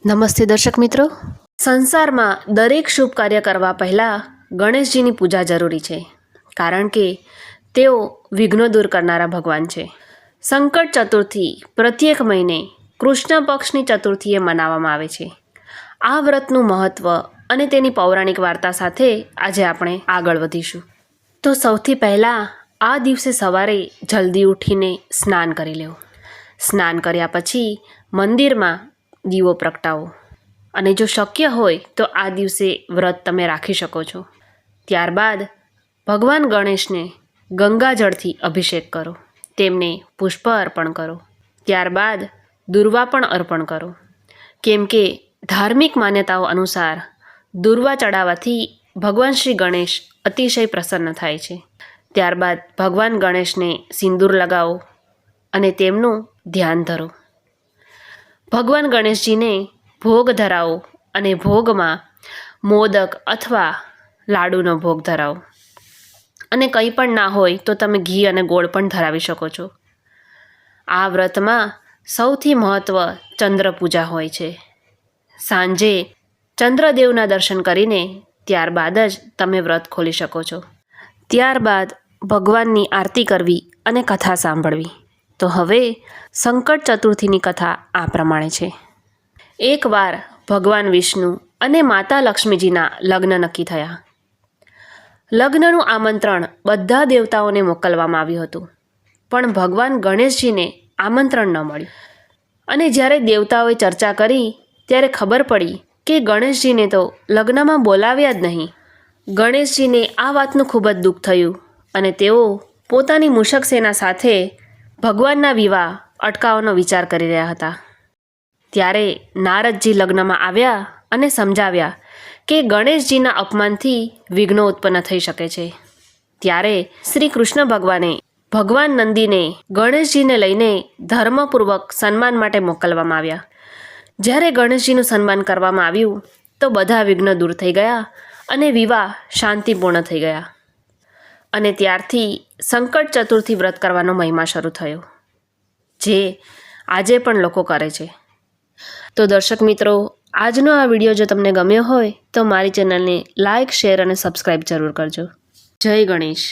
નમસ્તે દર્શક મિત્રો, સંસારમાં દરેક શુભ કાર્ય કરવા પહેલાં ગણેશજીની પૂજા જરૂરી છે, કારણ કે તેઓ વિઘ્નો દૂર કરનારા ભગવાન છે. સંકટ ચતુર્થી પ્રત્યેક મહિને કૃષ્ણ પક્ષની ચતુર્થીએ મનાવવામાં આવે છે. આ વ્રતનું મહત્ત્વ અને તેની પૌરાણિક વાર્તા સાથે આજે આપણે આગળ વધીશું. તો સૌથી પહેલાં આ દિવસે સવારે જલ્દી ઉઠીને સ્નાન કરી લેવું. સ્નાન કર્યા પછી મંદિરમાં દીવો પ્રગટાવો અને જો શક્ય હોય તો આ દિવસે વ્રત તમે રાખી શકો છો. ત્યારબાદ ભગવાન ગણેશને ગંગાજળથી અભિષેક કરો, તેમને પુષ્પ અર્પણ કરો. ત્યારબાદ દુર્વા પણ અર્પણ કરો, કેમ કે ધાર્મિક માન્યતાઓ અનુસાર દુર્વા ચડાવવાથી ભગવાન શ્રી ગણેશ અતિશય પ્રસન્ન થાય છે. ત્યારબાદ ભગવાન ગણેશને સિંદૂર લગાવો અને તેમનું ધ્યાન ધરો. ભગવાન ગણેશજીને ભોગ ધરાવો અને ભોગમાં મોદક અથવા લાડુનો ભોગ ધરાવો. અને કંઈ પણ ના હોય તો તમે ઘી અને ગોળ પણ ધરાવી શકો છો. આ વ્રતમાં સૌથી મહત્ત્વ ચંદ્ર પૂજા હોય છે. સાંજે ચંદ્રદેવના દર્શન કરીને ત્યારબાદ જ તમે વ્રત ખોલી શકો છો. ત્યારબાદ ભગવાનની આરતી કરવી અને કથા સાંભળવી. તો હવે સંકટ ચતુર્થીની કથા આ પ્રમાણે છે. એકવાર ભગવાન વિષ્ણુ અને માતા લક્ષ્મીજીના લગ્ન નક્કી થયા. લગ્નનું આમંત્રણ બધા દેવતાઓને મોકલવામાં આવ્યું હતું, પણ ભગવાન ગણેશજીને આમંત્રણ ન મળ્યું. અને જ્યારે દેવતાઓએ ચર્ચા કરી ત્યારે ખબર પડી કે ગણેશજીને તો લગ્નમાં બોલાવ્યા જ નહીં. ગણેશજીને આ વાતનું ખૂબ જ દુઃખ થયું અને તેઓ પોતાની મૂષક સેના સાથે ભગવાનના વિવાહ અટકાવવાનો વિચાર કરી રહ્યા હતા. ત્યારે નારદજી લગ્નમાં આવ્યા અને સમજાવ્યા કે ગણેશજીના અપમાનથી વિઘ્નો ઉત્પન્ન થઈ શકે છે. ત્યારે શ્રી કૃષ્ણ ભગવાને ભગવાન નંદીને ગણેશજીને લઈને ધર્મપૂર્વક સન્માન માટે મોકલવામાં આવ્યા. જ્યારે ગણેશજીનું સન્માન કરવામાં આવ્યું તો બધા વિઘ્નો દૂર થઈ ગયા અને વિવાહ શાંતિપૂર્ણ થઈ ગયા. અને ત્યારથી સંકટ ચતુર્થી વ્રત કરવાનો મહિમા શરૂ થયો, જે આજે પણ લોકો કરે છે. તો દર્શક મિત્રો, આજનો આ વિડીયો જો તમને ગમ્યો હોય તો મારી ચેનલને લાઇક, શેર અને સબસ્ક્રાઈબ જરૂર કરજો. જય ગણેશ.